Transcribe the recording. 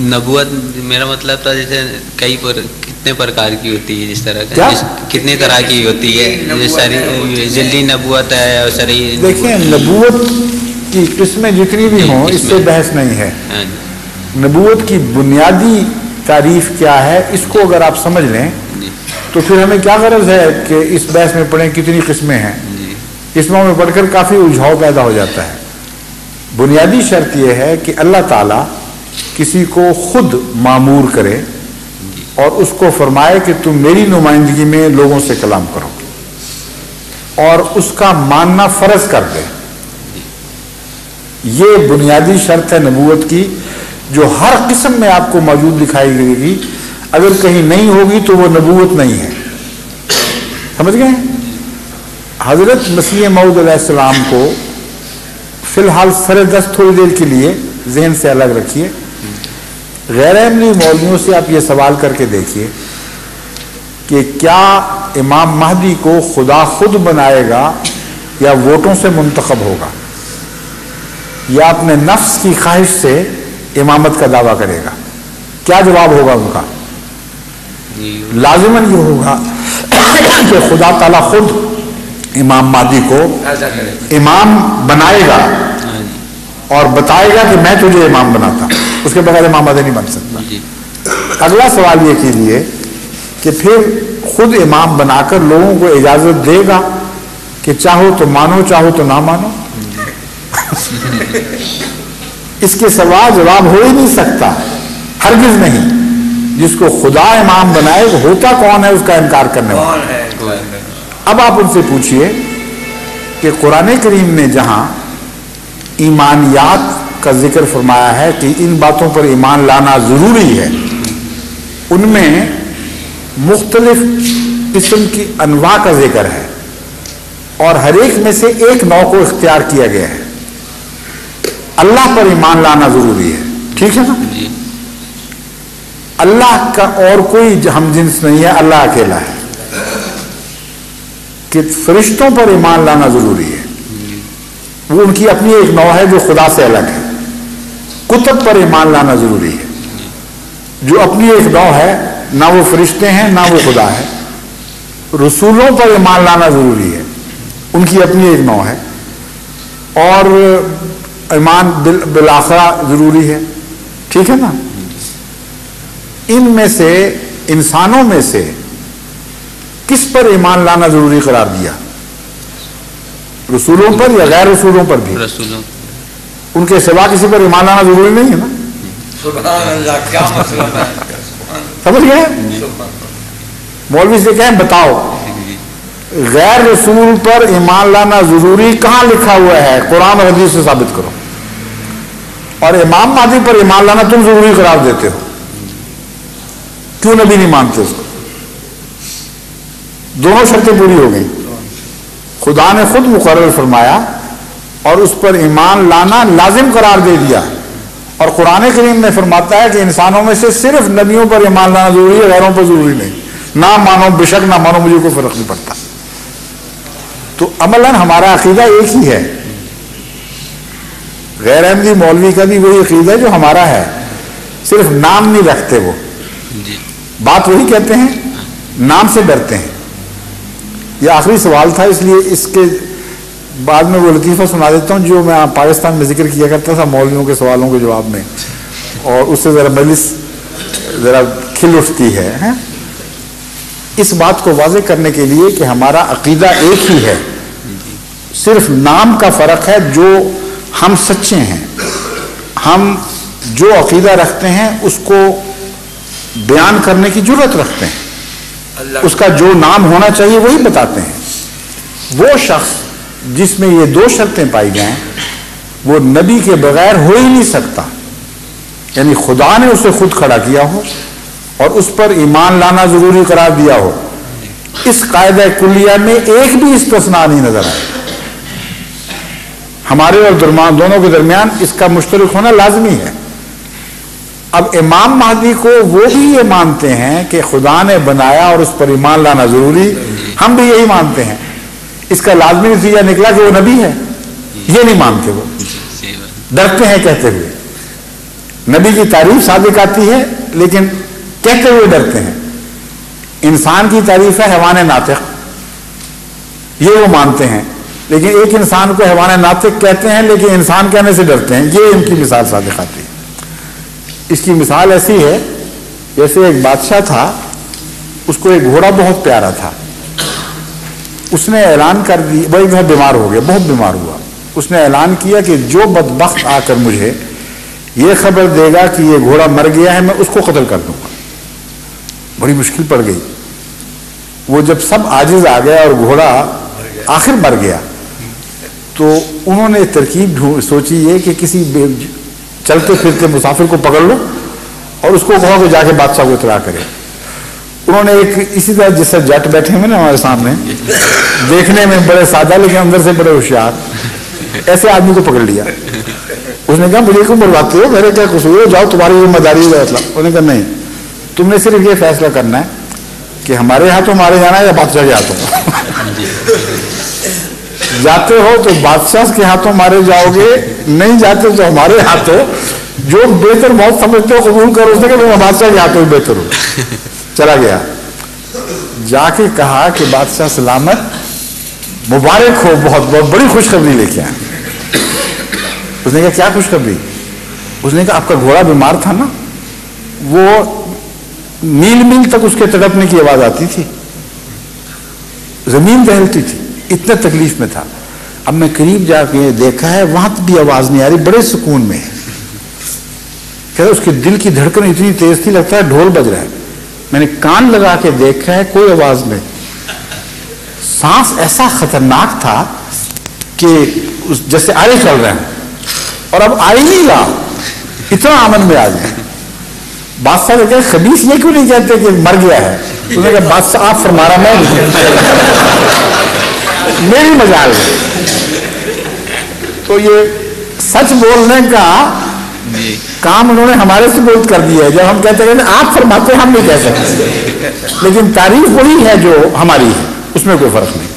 نبوت میرا مطلب تھا جیسے کتنے پرکار کی ہوتی ہے، جس طرح کیا کتنے طرح کی ہوتی ہے، ساری ذلی نبوت ہے اور ساری. دیکھیں نبوت کی قسمیں جتنی بھی ہوں اس سے بحث نہیں ہے. نبوت کی بنیادی تعریف کیا ہے اس کو اگر آپ سمجھ لیں تو پھر ہمیں کیا غرض ہے کہ اس بحث میں پڑھیں کتنی قسمیں ہیں. قسموں میں پڑھ کر کافی الجھاؤ پیدا ہو جاتا ہے. بنیادی شرط یہ ہے کہ اللہ تعالیٰ کسی کو خود مامور کرے اور اس کو فرمائے کہ تم میری نمائندگی میں لوگوں سے کلام کرو اور اس کا ماننا فرض کر دے. یہ بنیادی شرط ہے نبوت کی جو ہر قسم میں آپ کو موجود دکھائی دے گی. اگر کہیں نہیں ہوگی تو وہ نبوت نہیں ہے. سمجھ گئے؟ حضرت مسیح موعود علیہ السلام کو فی الحال سر دست تھوڑی دیر کے لیے ذہن سے الگ رکھیے. غیر علمی مولویوں سے آپ یہ سوال کر کے دیکھیے کہ کیا امام مہدی کو خدا خود بنائے گا یا ووٹوں سے منتخب ہوگا یا اپنے نفس کی خواہش سے امامت کا دعویٰ کرے گا؟ کیا جواب ہوگا ان کا؟ لازماً یہ ہوگا کہ خدا تعالیٰ خود امام مہدی کو امام بنائے گا اور بتائے گا کہ میں تجھے امام بناتا ہوں. اس کے بغیر امام مہدی نہیں بن سکتا. اگلا سوال یہ کیجیے کہ پھر خود امام بنا کر لوگوں کو اجازت دے گا کہ چاہو تو مانو چاہو تو نہ مانو؟ اس کے سوا جواب ہو ہی نہیں سکتا. ہرگز نہیں. جس کو خدا امام بنائے ہوتا کون ہے اس کا انکار کرنے والا؟ اب آپ ان سے پوچھئے کہ قرآن کریم نے جہاں ایمانیات کا ذکر فرمایا ہے کہ ان باتوں پر ایمان لانا ضروری ہے، ان میں مختلف قسم کی انواع کا ذکر ہے اور ہر ایک میں سے ایک نوع کو اختیار کیا گیا ہے. اللہ پر ایمان لانا ضروری ہے، ٹھیک ہے نا؟ اللہ کا اور کوئی ہم جنس نہیں ہے، اللہ اکیلا ہے. کہ فرشتوں پر ایمان لانا ضروری ہے، وہ ان کی اپنی ایک نوع ہے جو خدا سے الگ ہے. کتب پر ایمان لانا ضروری ہے جو اپنی ایک نوع ہے، نہ وہ فرشتے ہیں نہ وہ خدا ہے. رسولوں پر ایمان لانا ضروری ہے، ان کی اپنی ایک نوع ہے. اور ایمان بالآخرہ ضروری ہے، ٹھیک ہے نا؟ ان میں سے انسانوں میں سے کس پر ایمان لانا ضروری قرار دیا؟ رسولوں پر یا غیر رسولوں پر بھی؟ رسولوں. ان کے سوا کسی پر ایمان لانا ضروری نہیں ہے نا؟ سبحان اللہ، کیا مطلب ہے؟ سمجھ گئے؟ مولوی سے کہیں بتاؤ غیر رسول پر ایمان لانا ضروری کہاں لکھا ہوا ہے؟ قرآن اور حدیث سے ثابت کرو. اور امام مہدی پر ایمان لانا تم ضروری قرار دیتے ہو، کیوں نبی نہیں مانتے اس کو؟ دونوں شرطیں پوری ہو گئیں. خدا نے خود مقرر فرمایا اور اس پر ایمان لانا لازم قرار دے دیا. اور قرآن کریم میں فرماتا ہے کہ انسانوں میں سے صرف نبیوں پر ایمان لانا ضروری ہے، غیروں پر ضروری نہیں. نہ مانو بے شک نہ مانو، مجھے کوئی فرق نہیں پڑتا. تو عملاً ہمارا عقیدہ ایک ہی ہے. غیر احمدی مولوی کا بھی وہی عقیدہ جو ہمارا ہے، صرف نام نہیں رکھتے. وہ بات وہی کہتے ہیں، نام سے ڈرتے ہیں. یہ آخری سوال تھا، اس لیے اس کے بعد میں وہ لطیفہ سنا دیتا ہوں جو میں پاکستان میں ذکر کیا کرتا تھا مولویوں کے سوالوں کے جواب میں، اور اس سے ذرا مجلس ذرا کھل اٹھتی ہے. اس بات کو واضح کرنے کے لیے کہ ہمارا عقیدہ ایک ہی ہے، صرف نام کا فرق ہے. جو ہم سچے ہیں، ہم جو عقیدہ رکھتے ہیں اس کو بیان کرنے کی جرات رکھتے ہیں، اس کا جو نام ہونا چاہیے وہی بتاتے ہیں. وہ شخص جس میں یہ دو شرطیں پائی جائیں وہ نبی کے بغیر ہو ہی نہیں سکتا. یعنی خدا نے اسے خود کھڑا کیا ہو اور اس پر ایمان لانا ضروری قرار دیا ہو. اس قاعدہ کلیہ میں ایک بھی استثناء نہیں نظر آئے. ہمارے اور دونوں کے درمیان اس کا مشترک ہونا لازمی ہے. اب امام مہدی کو وہ بھی یہ مانتے ہیں کہ خدا نے بنایا اور اس پر ایمان لانا ضروری، ہم بھی یہی مانتے ہیں. اس کا لازمی نتیجہ نکلا کہ وہ نبی ہے. یہ نہیں مانتے، وہ ڈرتے ہیں کہتے ہوئے. نبی کی تعریف صادق آتی ہے لیکن کہتے ہوئے ڈرتے ہیں. انسان کی تعریف ہے حیوان ناطق، یہ وہ مانتے ہیں، لیکن ایک انسان کو حیوان ناطق کہتے ہیں لیکن انسان کہنے سے ڈرتے ہیں. یہ ان کی مثال صادق آتی ہے. اس کی مثال ایسی ہے جیسے ایک بادشاہ تھا، اس کو ایک گھوڑا بہت پیارا تھا. اس نے اعلان کر دی، وہ ایک بیمار ہو گیا، بہت بیمار ہوا. اس نے اعلان کیا کہ جو بدبخت آ کر مجھے یہ خبر دے گا کہ یہ گھوڑا مر گیا ہے، میں اس کو قتل کر دوں گا. بڑی مشکل پڑ گئی. وہ جب سب عاجز آ گیا اور گھوڑا آخر مر گیا تو انہوں نے ترکیب سوچی یہ کہ کسی چلتے پھرتے مسافر کو پکڑ لو اور اس کو کہو کہ جا کے بادشاہ کو اطلاع کرے. انہوں نے ایک اسی طرح جس سے جٹ بیٹھے ہوئے نا ہمارے سامنے، دیکھنے میں بڑے سادہ لیکن اندر سے بڑے ہوشیار، ایسے آدمی کو پکڑ لیا. اس نے کہا مجھے کیوں مرواتے ہو، میرے کیا قصور ہے، جاؤ تمہاری ذمہ داری ہے. انہوں نے کہا نہیں، تم نے صرف یہ فیصلہ کرنا ہے کہ ہمارے ہاتھوں مارے جانا ہے یا بادشاہ کے ہاتھوں. جاتے ہو تو بادشاہ کے ہاتھوں مارے جاؤ گے، نہیں جاتے تو ہمارے ہاتھوں. جو بہتر موت سمجھتے ہو قبول کرو. اس نے کہا میں بادشاہ کے ہاتھوں بہتر ہوں. چلا گیا، جا کے کہا کہ بادشاہ سلامت، مبارک ہو، بہت بہت بڑی خوشخبری لے کے آئے. اس نے کہا کیا خوشخبری؟ اس نے کہا آپ کا گھوڑا بیمار تھا نا، وہ میل میل تک اس کے تڑپنے کی آواز آتی تھی، زمین دہلتی تھی، اتنا تکلیف میں تھا. اب میں قریب جا کے دیکھا ہے وہاں بھی آواز نہیں آ رہی، بڑے سکون میں ہے. کہتا اس کے دل کی دھڑکن اتنی تیز تھی لگتا ہے ڈھول بج رہا ہے. میں نے کان لگا کے دیکھا ہے کوئی آواز نہیں. سانس ایسا خطرناک تھا کہ جیسے آرے چل رہے ہیں اور اب آ ہی نہیں رہا، اتنا امن میں آ گیا. بادشاہ نے کہا خبیث یہ کیوں نہیں کہتے کہ مر گیا ہے؟ انہوں نے کہا بادشاہ آپ فرما رہا، میں میری مجال ہے. تو یہ سچ بولنے کا کام انہوں نے ہمارے سے بہت کر دیا ہے. جب ہم کہتے ہیں آپ فرماتے ہم نہیں کہہ سکتے، لیکن تعریف وہی ہے جو ہماری ہے، اس میں کوئی فرق نہیں.